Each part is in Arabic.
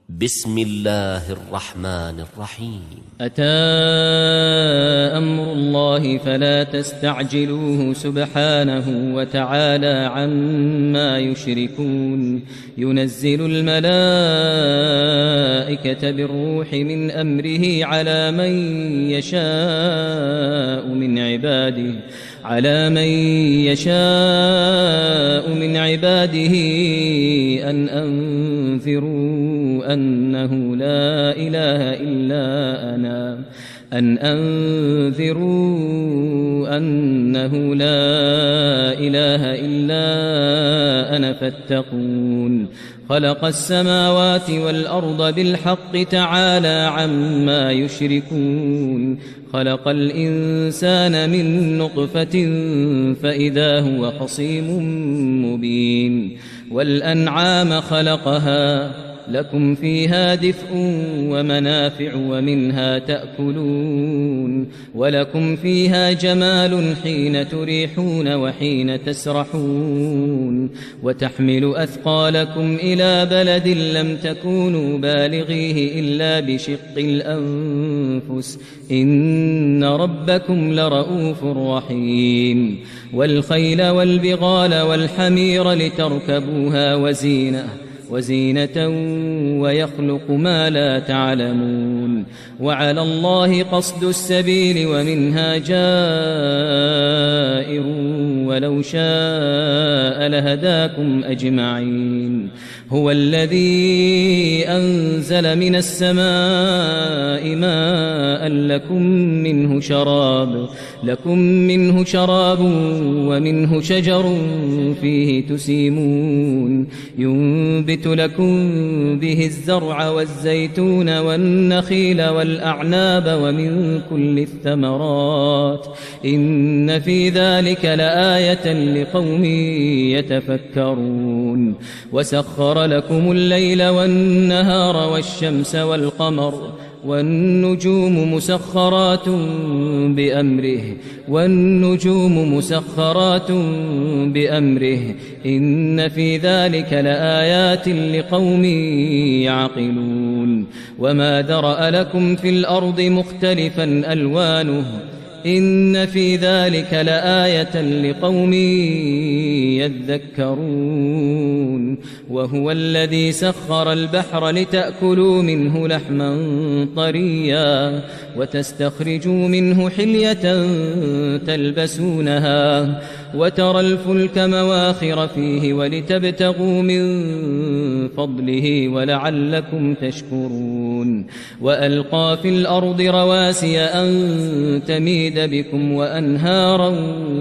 بسم الله الرحمن الرحيم. أتى أمر الله فلا تستعجلوه سبحانه وتعالى عما يشركون. ينزل الملائكة بالروح من أمره على من يشاء من عباده أن أنذروا أنه لا إله إلا أنا فاتقون. خلق السماوات والأرض بالحق تعالى عما يشركون. خلق الإنسان من نطفة فإذا هو خصيم مبين. والأنعام خلقها لكم فيها دفء ومنافع ومنها تأكلون. ولكم فيها جمال حين تريحون وحين تسرحون. وتحمل أثقالكم إلى بلد لم تكونوا بالغيه إلا بشق الأنفس إن ربكم لرؤوف رحيم. والخيل والبغال والحمير لتركبوها وزينة ويخلق ما لا تعلمون. وعلى الله قصد السبيل ومنها جائر ولو شاء لهداكم أجمعين. هو الذي أنزل من السماء ماء لكم منه شراب ومنه شجر فيه تسيمون. ينبت لكم به الزرع والزيتون والنخيل والأعناب ومن كل الثمرات إن في ذلك لآية لقوم يتفكرون. وسخر لكم الليل والنهار والشمس والقمر والنجوم مسخرات بأمره إن في ذلك لآيات لقوم يعقلون. وما ذرأ لكم في الأرض مختلفا ألوانه إن في ذلك لآية لقوم يذكرون. وهو الذي سخر البحر لتأكلوا منه لحما طريا وتستخرجوا منه حلية تلبسونها وترى الفلك مواخر فيه ولتبتغوا من فضله ولعلكم تشكرون. وألقى في الأرض رواسي أن تميد بكم وأنهارا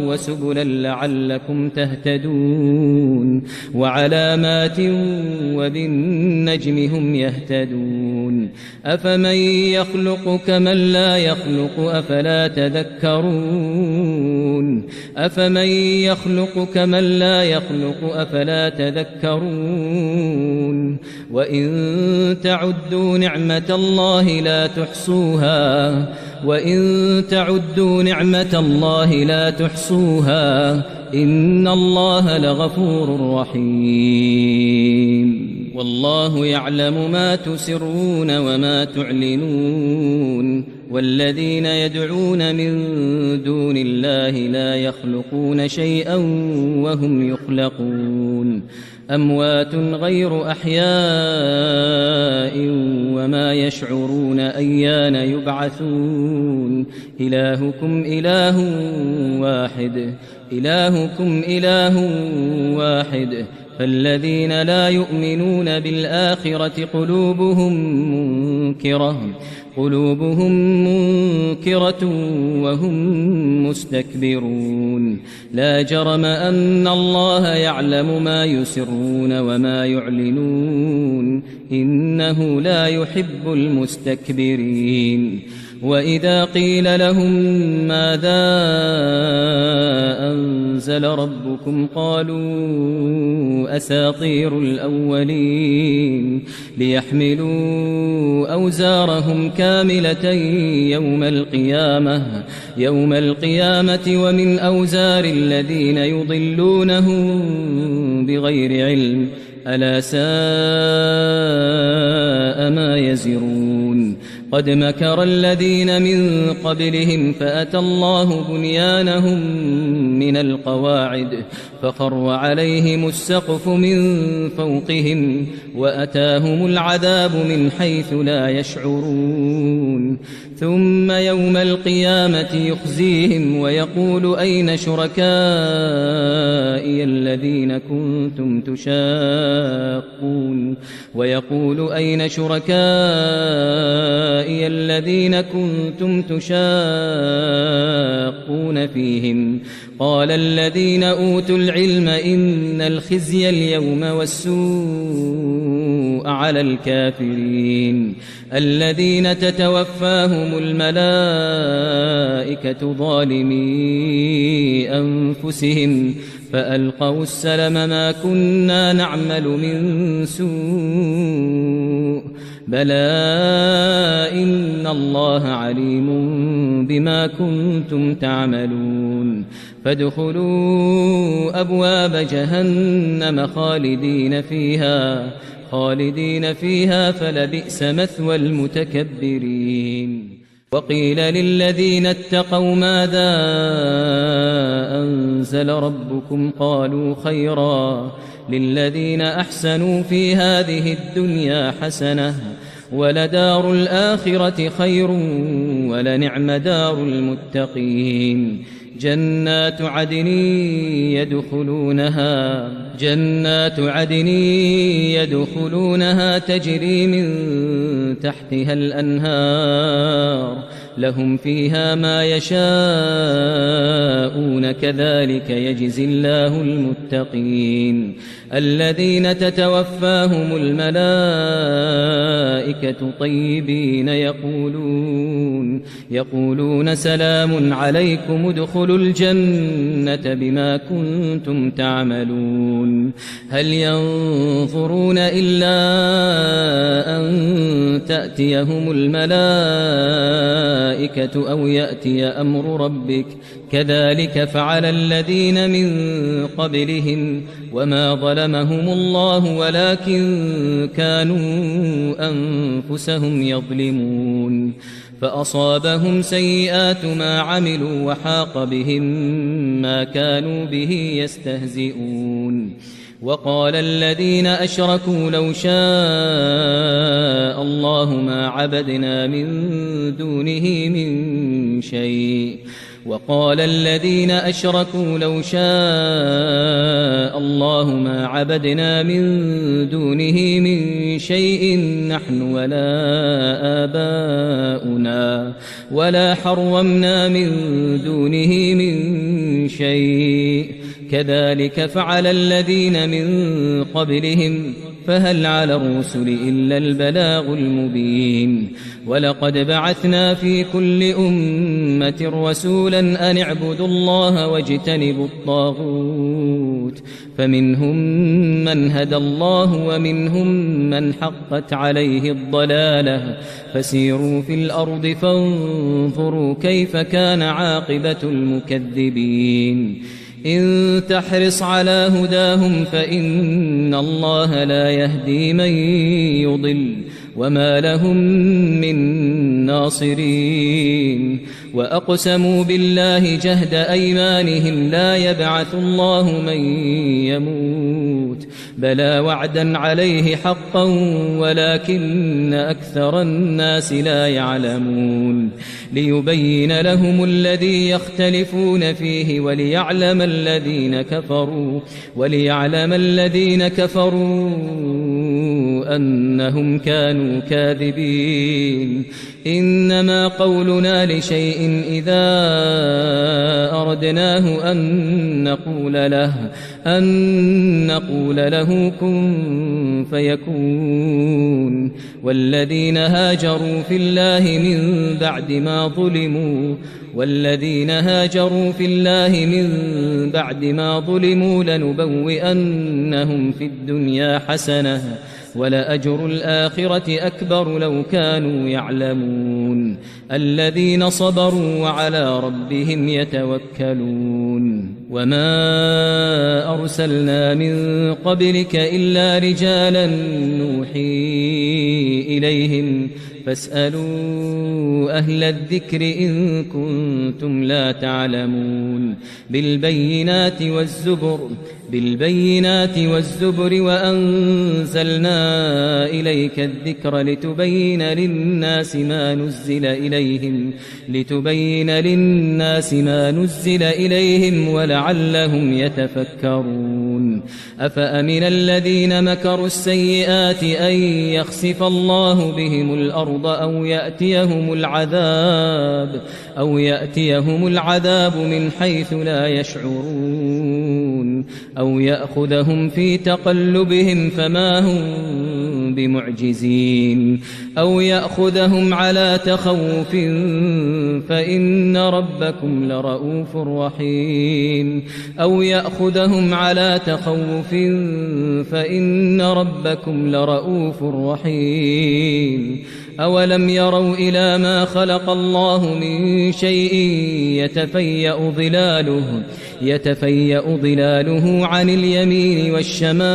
وسبلا لعلكم تهتدون. وعلامات وبالنجم هم يهتدون. أفمن يخلق كمن لا يخلق أفلا تذكرون. وإن تعدوا نعمة الله لا تحصوها إن الله لغفور رحيم. والله يعلم ما تسرون وما تعلنون. والذين يدعون من دون الله لا يخلقون شيئا وهم يخلقون. أموات غير أحياء وما يشعرون أيان يبعثون. إلهكم إله واحد فالذين لا يؤمنون بالآخرة قلوبهم منكرة وهم مستكبرون. لا جرم أن الله يعلم ما يسرون وما يعلنون إنه لا يحب المستكبرين. وإذا قيل لهم ماذا أنزل ربكم قالوا أساطير الأولين ليحملوا أوزارهم كاملة يوم القيامة ومن أوزار الذين يضلونهم بغير علم ألا ساء يزرون قد مكر الذين من قبلهم فأتى الله بنيانهم من القواعد فخر عليهم السقف من فوقهم وأتاهم العذاب من حيث لا يشعرون ثم يوم القيامة يخزيهم ويقول أين شركائي الذين كنتم تشاقون فيهم قال الذين أوتوا العلم إن الخزي اليوم والسوء على الكافرين الذين تتوفاهم الملائكة ظالمي أنفسهم فألقوا السلم ما كنا نعمل من سوء بلى إن الله عليم بما كنتم تعملون فادخلوا أبواب جهنم خالدين فيها فلبئس مثوى المتكبرين وقيل للذين اتقوا ماذا أنزل ربكم قالوا خيرا للذين أحسنوا في هذه الدنيا حسنة ولدار الآخرة خير ولنعم دار المتقين جنات عدن يدخلونها تجري من تحتها الأنهار لهم فيها ما يشاءون كذلك يجزي الله المتقين الذين تتوفاهم الملائكة طيبين يقولون سلام عليكم ادخلوا الجنة بما كنتم تعملون هل ينظرون إلا أن تأتيهم الملائكة أو يأتي أمر ربك كذلك فعل الذين من قبلهم وما ظلمهم الله ولكن كانوا أنفسهم يظلمون فأصابهم سيئات ما عملوا وحاق بهم ما كانوا به يستهزئون وقال الذين أشركوا لو شاء الله ما عبدنا من دونه من شيء وقال الذين أشركوا لو شاء الله ما عبدنا من دونه من شيء نحن ولا آباؤنا ولا حرمنا من دونه من شيء كذلك فعل الذين من قبلهم فهل على الرسل إلا البلاغ المبين ولقد بعثنا في كل أمة رسولا أن اعبدوا الله واجتنبوا الطاغوت فمنهم من هدى الله ومنهم من حقت عليه الضلالة فسيروا في الأرض فانظروا كيف كان عاقبة المكذبين إن تحرص على هداهم فإن الله لا يهدي من يضل وما لهم من ناصرين وأقسموا بالله جهد أيمانهم لا يبعث الله من يموت بلى وعدا عليه حقا ولكن أكثر الناس لا يعلمون ليبين لهم الذي يختلفون فيه وليعلم الذين كفروا أنهم كانوا كاذبين إنما قولنا لشيء إذا أردناه أن نقول له كن فيكون والذين هاجروا في الله من بعد ما ظلموا لنبوئنهم في الدنيا حسنة ولأجر الآخرة أكبر لو كانوا يعلمون الذين صبروا وعلى ربهم يتوكلون وما أرسلنا من قبلك إلا رجالا نوحي إليهم فاسألوا أهل الذكر إن كنتم لا تعلمون بالبينات والزبر وأنزلنا إليك الذكر لتبين للناس ما نزل إليهم ولعلهم يتفكرون أفأمن الذين مكروا السيئات أن يخسف الله بهم الأرض أو يأتيهم العذاب من حيث لا يشعرون أو يأخذهم في تقلبهم فما هم بمعجزين أو يأخذهم على تخوف فإن ربكم لرؤوف رحيم أولم يروا إلى ما خلق الله من شيء يتفيأ ظلاله عن اليمين والشمائل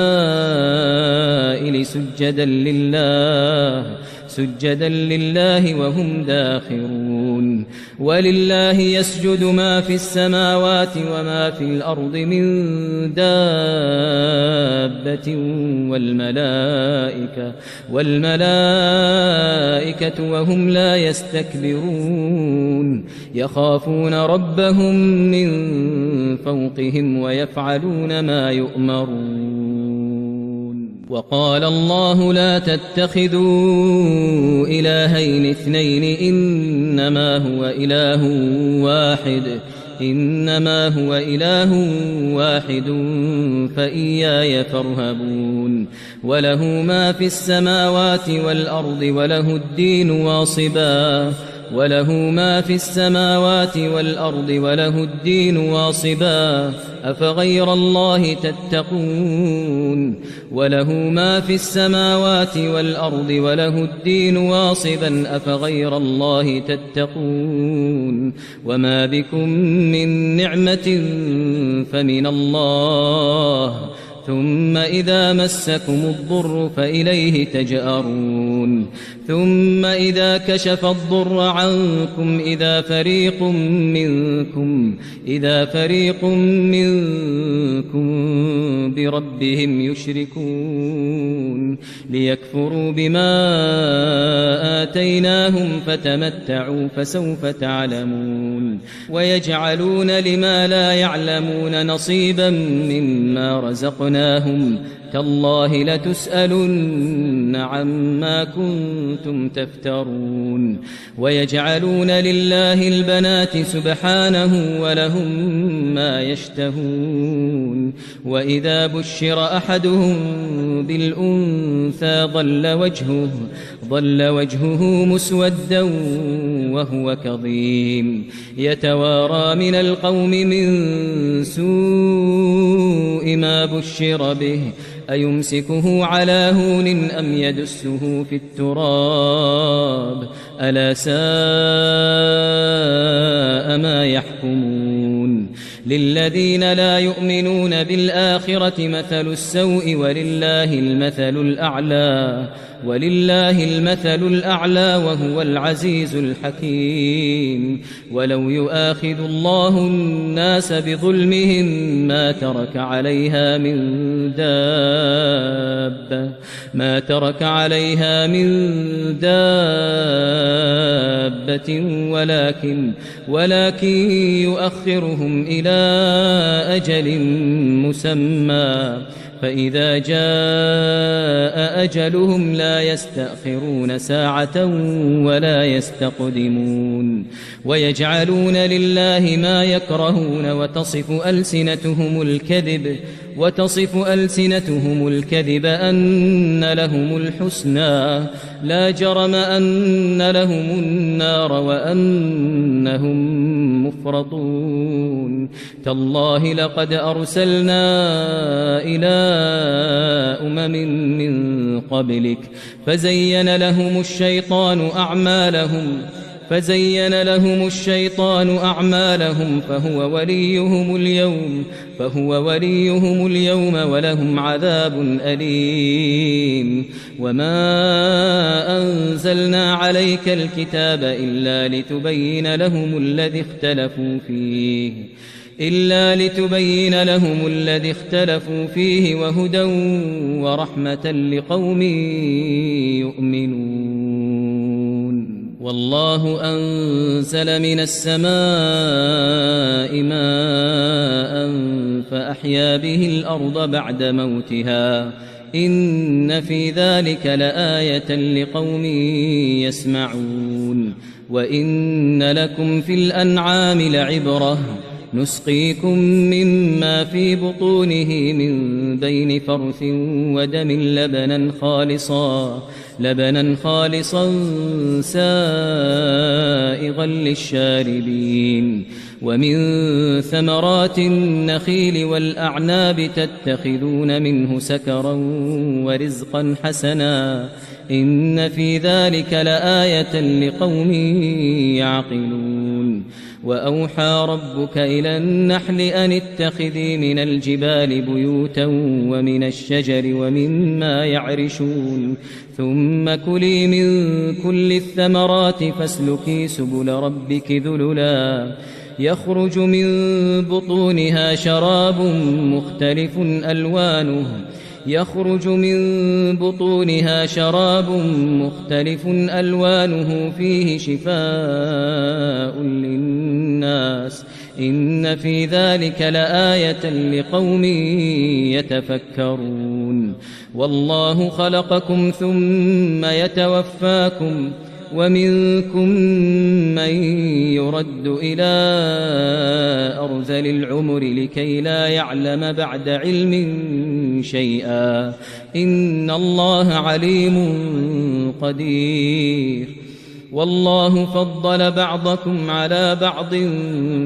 سجدا لله وهم داخرون ولله يسجد ما في السماوات وما في الأرض من دابة والملائكة وهم لا يستكبرون يخافون ربهم من فوقهم ويفعلون ما يؤمرون وقال الله لا تتخذوا إلهين اثنين إنما هو إله واحد فإياي فارهبون وله ما في السماوات والأرض وله الدين واصبا أفغير الله تتقون وله ما في السماوات والأرض وله الدين واصبا أفغير الله تتقون وما بكم من نعمة فمن الله ثم إذا مسكم الضر فإليه تجأرون ثم إذا كشف الضر عنكم إذا فريق منكم بربهم يشركون ليكفروا بما آتيناهم فتمتعوا فسوف تعلمون ويجعلون لما لا يعلمون نصيبا مما رزقناهم تالله لتسألن عما كنتم تفترون ويجعلون لله البنات سبحانه ولهم ما يشتهون وإذا بشر أحدهم بالأنثى ظل وجهه مسودا وهو كظيم يتوارى من القوم من سوء ما بشر به أيمسكه على هون أم يدسه في التراب ألا ساء ما يحكمون للذين لا يؤمنون بالآخرة مثل السوء ولله المثل الأعلى وهو العزيز الحكيم ولو يؤاخذ الله الناس بظلمهم ما ترك عليها من دابة ولكن يؤخرهم إلى أجل مسمى فإذا جاء أجلهم لا يستأخرون ساعة ولا يستقدمون ويجعلون لله ما يكرهون وتصف ألسنتهم الكذب أن لهم الحسنى لا جرم أن لهم النار وأنهم مفرطون تالله لقد أرسلنا إلى أمم من قبلك فزين لهم الشيطان أعمالهم فهو وليهم اليوم ولهم عذاب أليم وما أنزلنا عليك الكتاب إلا لتبين لهم الذي اختلفوا فيه وهدى ورحمة لقوم يؤمنون. والله أنزل من السماء ماء فأحيا به الأرض بعد موتها إن في ذلك لآية لقوم يسمعون. وإن لكم في الأنعام لعبرة نسقيكم مما في بطونه من بين فرث ودم لبنا خالصا سائغا للشاربين. ومن ثمرات النخيل والأعناب تتخذون منه سكرا ورزقا حسنا إن في ذلك لآية لقوم يعقلون. وأوحى ربك إلى النحل أن اتخذي من الجبال بيوتا ومن الشجر ومما يعرشون ثم كلي من كل الثمرات فاسلكي سبل ربك ذللا يخرج من بطونها شراب مختلف ألوانه فيه شفاء للناس إن في ذلك لآية لقوم يتفكرون. والله خلقكم ثم يتوفاكم ومنكم من يرد إلى أرذل العمر لكي لا يعلم بعد علم شيئا إن الله عليم قدير. والله فضل بعضكم على بعض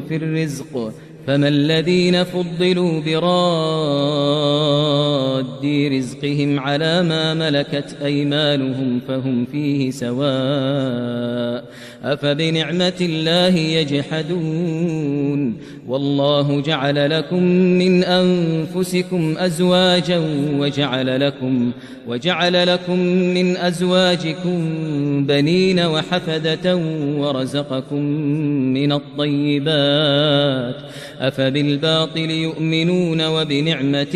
في الرزق فما الذين فضلوا براد رزقهم على ما ملكت أيمانهم فهم فيه سواء أفبنعمة الله يجحدون. والله جعل لكم من أنفسكم أزواجا وجعل لكم من أزواجكم بنين وحفدة ورزقكم من الطيبات أفبالباطل يؤمنون وبنعمة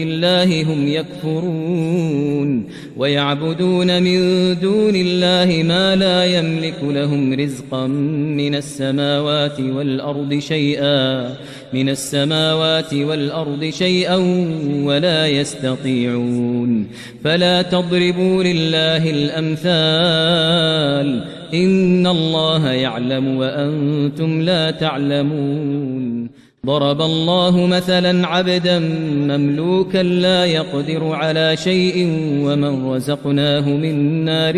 الله هم يكفرون ويعبدون من دون الله ما لا يملك لهم رزقا من السماوات والأرض شيئا ولا يستطيعون. فلا تضربوا لله الأمثال إن الله يعلم وأنتم لا تعلمون. ضرب الله مثلا عبدا مملوكا لا يقدر على شيء ومن رزقناه منا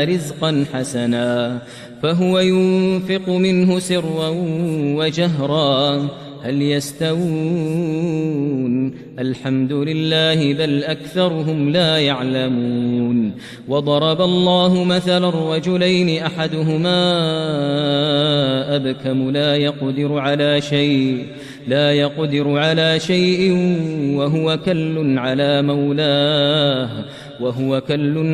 رزقا حسنا فهو ينفق منه سرا وجهرا هل يستوون الحمد لله بل أكثرهم لا يعلمون. وضرب الله مثلا رجلين أحدهما أبكم لا يقدر على شيء وهو كل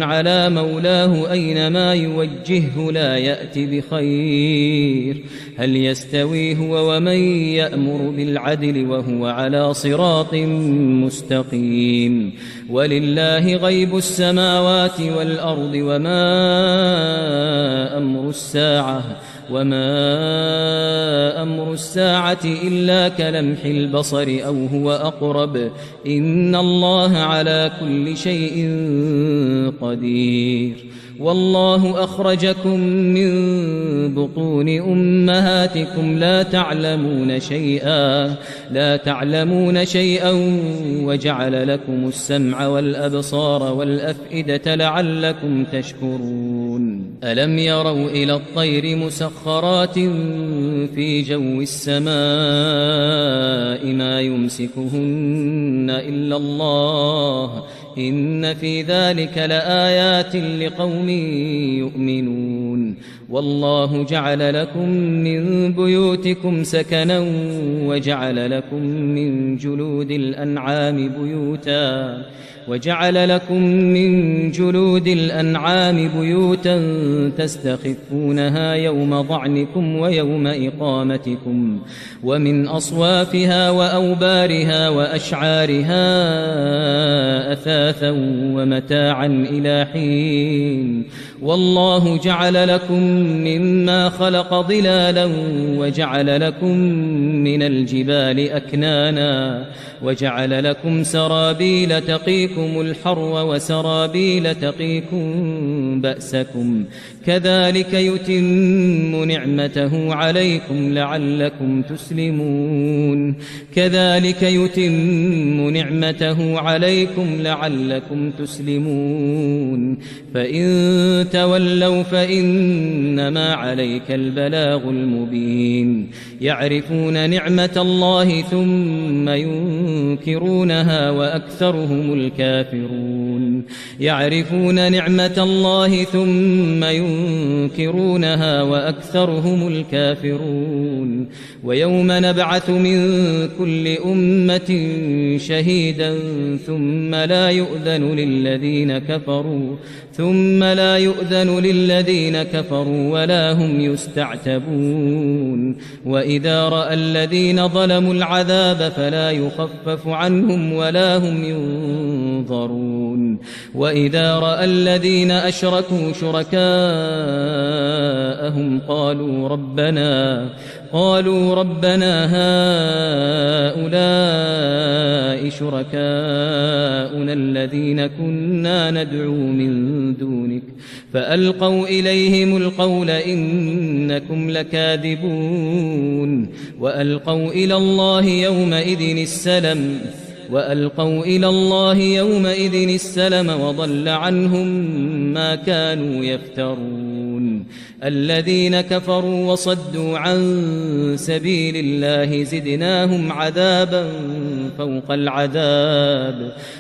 على مولاه أينما يوجهه لا يأتي بخير هل يستوي هو ومن يأمر بالعدل وهو على صراط مستقيم. ولله غيب السماوات والأرض وما أمر الساعة إلا كلمح البصر أو هو أقرب إن الله على كل شيء قدير. والله أخرجكم من بطون أمهاتكم لا تعلمون شيئا وجعل لكم السمع والأبصار والأفئدة لعلكم تشكرون. ألم يروا إلى الطير مسخرات في جو السماء ما يمسكهن إلا الله إن في ذلك لآيات لقوم يؤمنون والله جعل لكم من بيوتكم سكنا وجعل لكم من جلود الأنعام بيوتا تستخفونها يوم ضعنكم ويوم إقامتكم ومن أصوافها وأوبارها وأشعارها أثاثا ومتاعا إلى حين والله جعل لكم مما خلق ظلالا وجعل لكم من الجبال أكنانا وجعل لكم سرابيل تقيكم الحر وسرابيل تقيكم بأسكم كذلك يتم نعمته عليكم لعلكم تسلمون فإن تولوا فإنما عليك البلاغ المبين يعرفون نعمة الله ثم ينكرونها وأكثرهم الكافرون ويوم نبعث من كل أمة شهيدا ثم لا يؤذن للذين كفروا ولا هم يستعتبون وإذا رأى الذين ظلموا العذاب فلا يخفف عنهم ولا هم ينظرون وإذا رأى الذين أشركوا شركاءهم قالوا ربنا هؤلاء شركاؤنا الذين كنا ندعو من دونك فألقوا إليهم القول إنكم لكاذبون وألقوا إلى الله يومئذ السلم وضل عنهم ما كانوا يفترون الذين كفروا وصدوا عن سبيل الله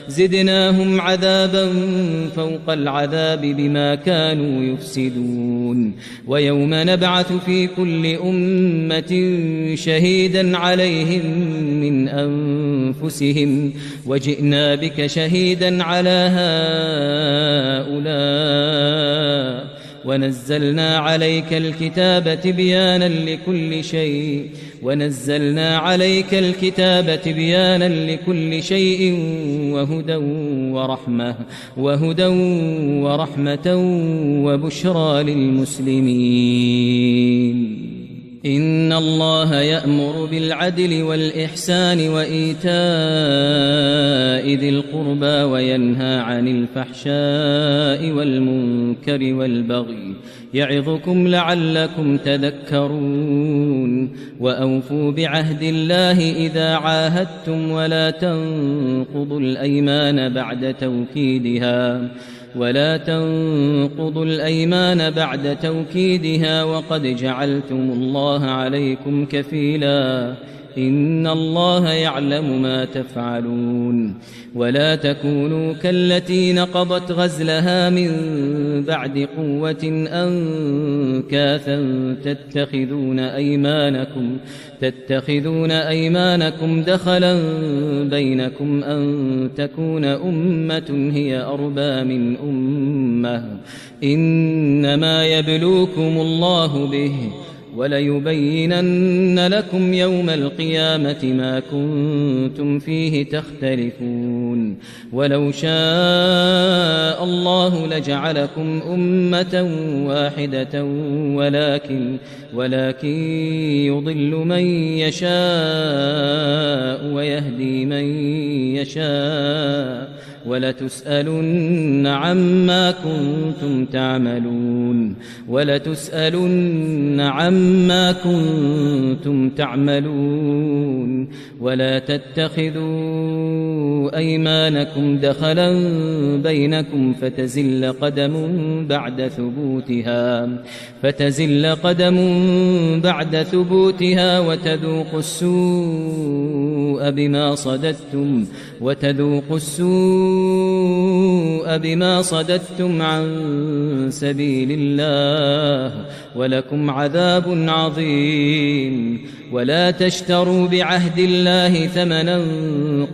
زدناهم عذابا فوق العذاب بما كانوا يفسدون ويوم نبعث في كل أمة شهيدا عليهم من أنفسهم وجئنا بك شهيدا على هؤلاء ونزلنا عليك الكتاب تبيانا لكل شيء وهدى ورحمة وبشرى للمسلمين إن الله يأمر بالعدل والإحسان وإيتاء ذي القربى وينهى عن الفحشاء والمنكر والبغي يعظكم لعلكم تذكرون وأوفوا بعهد الله إذا عاهدتم ولا تنقضوا الأيمان بعد توكيدها وقد جعلتم الله عليكم كفيلا إن الله يعلم ما تفعلون ولا تكونوا كالتي نقضت غزلها من بعد قوة أنكاثا تتخذون أيمانكم دخلا بينكم أن تكون أمة هي أربى من أمة إنما يبلوكم الله به وليبينن لكم يوم القيامة ما كنتم فيه تختلفون ولو شاء الله لجعلكم أمة واحدة ولكن يضل من يشاء ويهدي من يشاء ولتسألن عما كنتم تعملون ولا تتخذوا أيمانكم دخلا بينكم فتزل قدم بعد ثبوتها وتذوقوا السوء السوء بما صددتم عن سبيل الله ولكم عذاب عظيم. ولا تشتروا بعهد الله ثمنا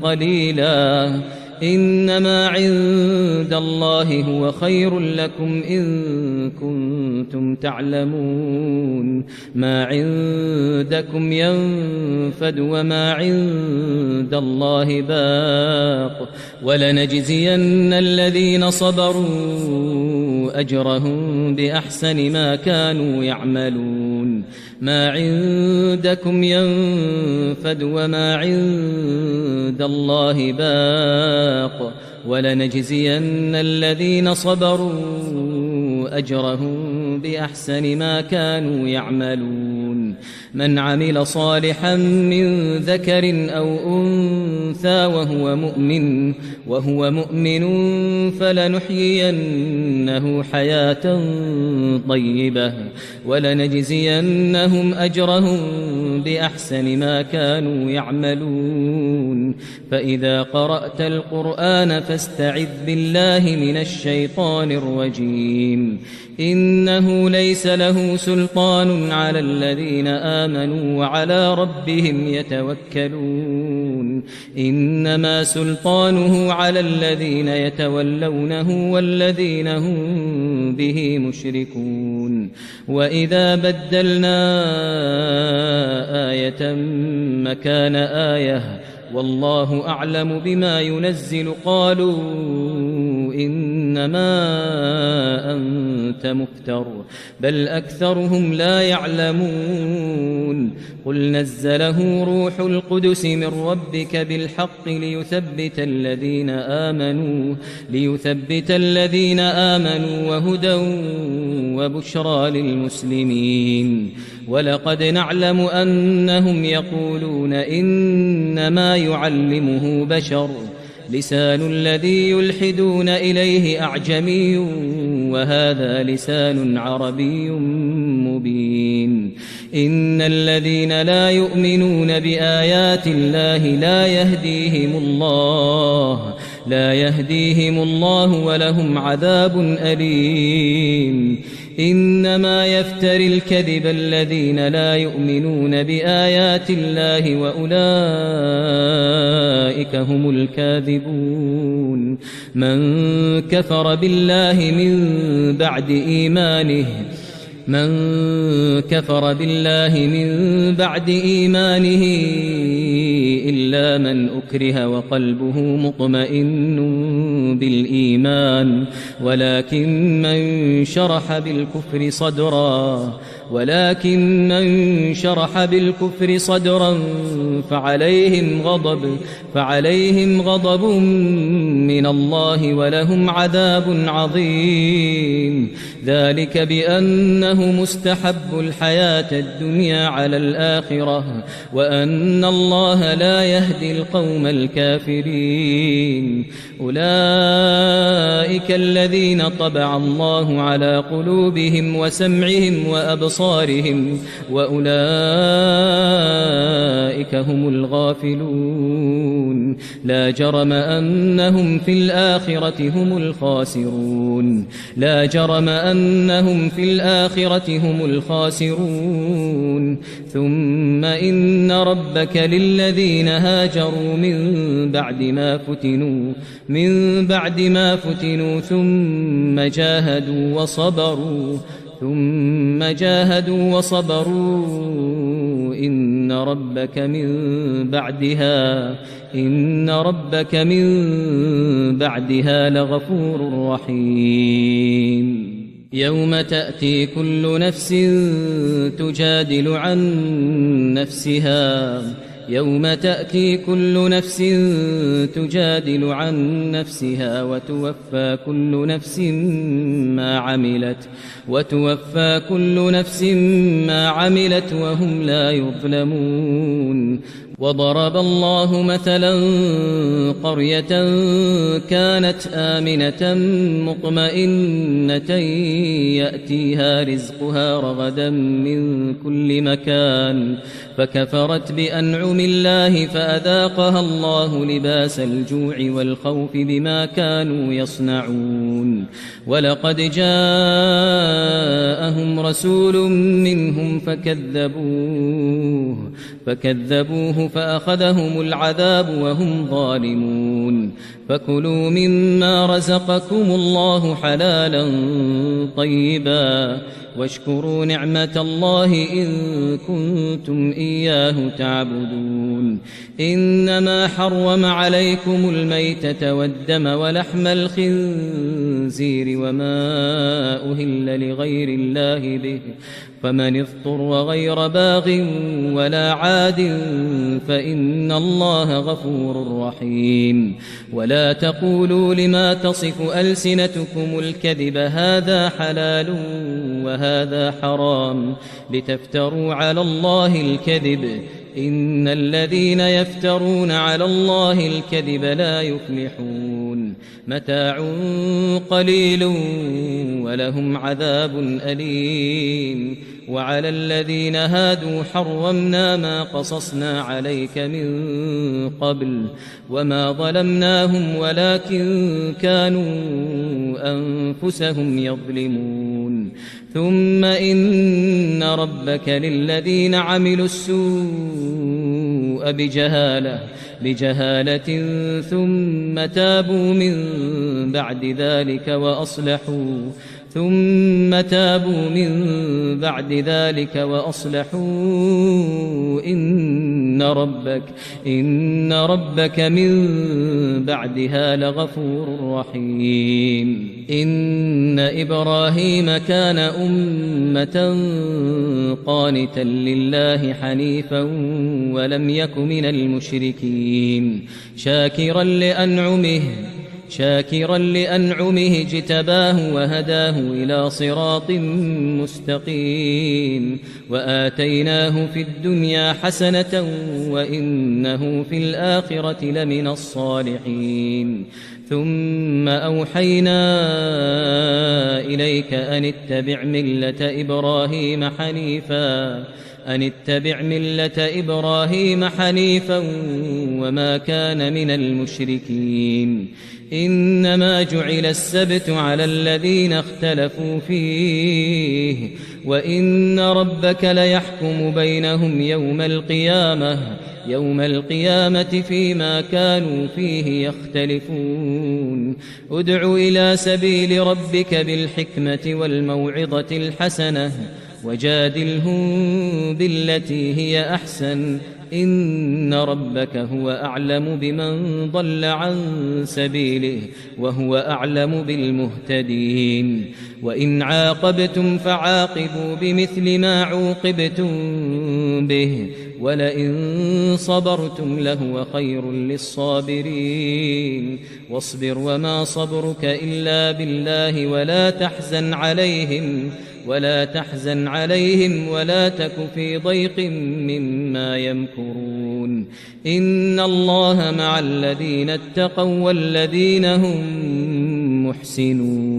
قليلا، إنما عند الله هو خير لكم إن كنتم تعلمون. ما عندكم ينفد وما عند الله باق، ولنجزين الذين صبروا أجرهم بأحسن ما كانوا يعملون. ما عندكم ينفد وما عند الله باق، ولنجزين الذين صبروا أجرهم بأحسن ما كانوا يعملون. من عمل صالحا من ذكر أو أنثى وهو مؤمن فلنحيينه حياة طيبة ولنجزينهم أجرهم بأحسن ما كانوا يعملون. فإذا قرأت القرآن فاستعذ بالله من الشيطان الرجيم. إنه ليس له سلطان على الذين آمنوا وعلى ربهم يتوكلون. إنما سلطانه على الذين يتولونه والذين هم به مشركون. وإذا بدلنا آية مكان آية والله أعلم بما ينزل قالوا إنما أنت مفتر بل أكثرهم لا يعلمون. قل نزله روح القدس من ربك بالحق ليثبت الذين آمنوا وهدى وبشرى للمسلمين. ولقد نعلم أنهم يقولون إنما يعلمه بشر لسان الذي يلحدون إليه أعجمي وهذا لسان عربي مبين. إن الذين لا يؤمنون بآيات الله لا يهديهم الله ولهم عذاب أليم. إنما يفتري الكذب الذين لا يؤمنون بآيات الله وأولئك هم الكاذبون. من كفر بالله من بعد إيمانه إلا من أكره وقلبه مطمئن بالإيمان ولكن من شرح بالكفر صدرا فعليهم غضب من الله ولهم عذاب عظيم. ذلك بأنه مستحب الحياة الدنيا على الآخرة وأن الله لا يهدي القوم الكافرين. أولئك الذين طبع الله على قلوبهم وسمعهم وأبصارهم وأولئك هم الغافلون. لا جرم أنهم في الآخرة هم الخاسرون. ثم إن ربك للذين هاجروا من بعد ما فتنوا ثم جاهدوا وصبروا إن ربك من بعدها لغفور رحيم. يوم تأتي كل نفس تجادل عن نفسها وتوفى كل نفس ما عملت وهم لا يظلمون. وضرب الله مثلا قرية كانت آمنة مطمئنة يأتيها رزقها رغدا من كل مكان فكفرت بأنعم الله فأذاقها الله لباس الجوع والخوف بما كانوا يصنعون ولقد جاءهم رسول منهم فكذبوه فأخذهم العذاب وهم ظالمون فكلوا مما رزقكم الله حلالا طيبا واشكروا نعمة الله إن كنتم إياه تعبدون إنما حرم عليكم الميتة والدم ولحم الخنزير وما أهل لغير الله به فمن اضطر غير باغ ولا عاد فإن الله غفور رحيم ولا تقولوا لما تصف ألسنتكم الكذب هذا حلال وهذا حرام لتفتروا على الله الكذب إن الذين يفترون على الله الكذب لا يفلحون متاع قليل ولهم عذاب أليم وعلى الذين هادوا حرمنا ما قصصنا عليك من قبل وما ظلمناهم ولكن كانوا أنفسهم يظلمون ثم إن ربك للذين عملوا السوء بجهالة ثم تابوا من بعد ذلك وأصلحوا إن ربك من بعدها لغفور رحيم إن إبراهيم كان أمة قانتا لله حنيفا ولم يك من المشركين شاكرا لأنعمه اجتباه وهداه إلى صراط مستقيم وآتيناه في الدنيا حسنة وإنه في الآخرة لمن الصالحين ثم أوحينا إليك أن اتبع ملة إبراهيم حنيفا وما كان من المشركين إنما جعل السبت على الذين اختلفوا فيه وإن ربك ليحكم بينهم يوم القيامة فيما كانوا فيه يختلفون ادع إلى سبيل ربك بالحكمة والموعظة الحسنة وجادلهم بالتي هي أحسن إن ربك هو أعلم بمن ضل عن سبيله وهو أعلم بالمهتدين وإن عاقبتم فعاقبوا بمثل ما عوقبتم به ولئن صبرتم لهو خير للصابرين واصبر وما صبرك إلا بالله ولا تحزن عليهم ولا تك في ضيق مما يمكرون إن الله مع الذين اتقوا والذين هم محسنون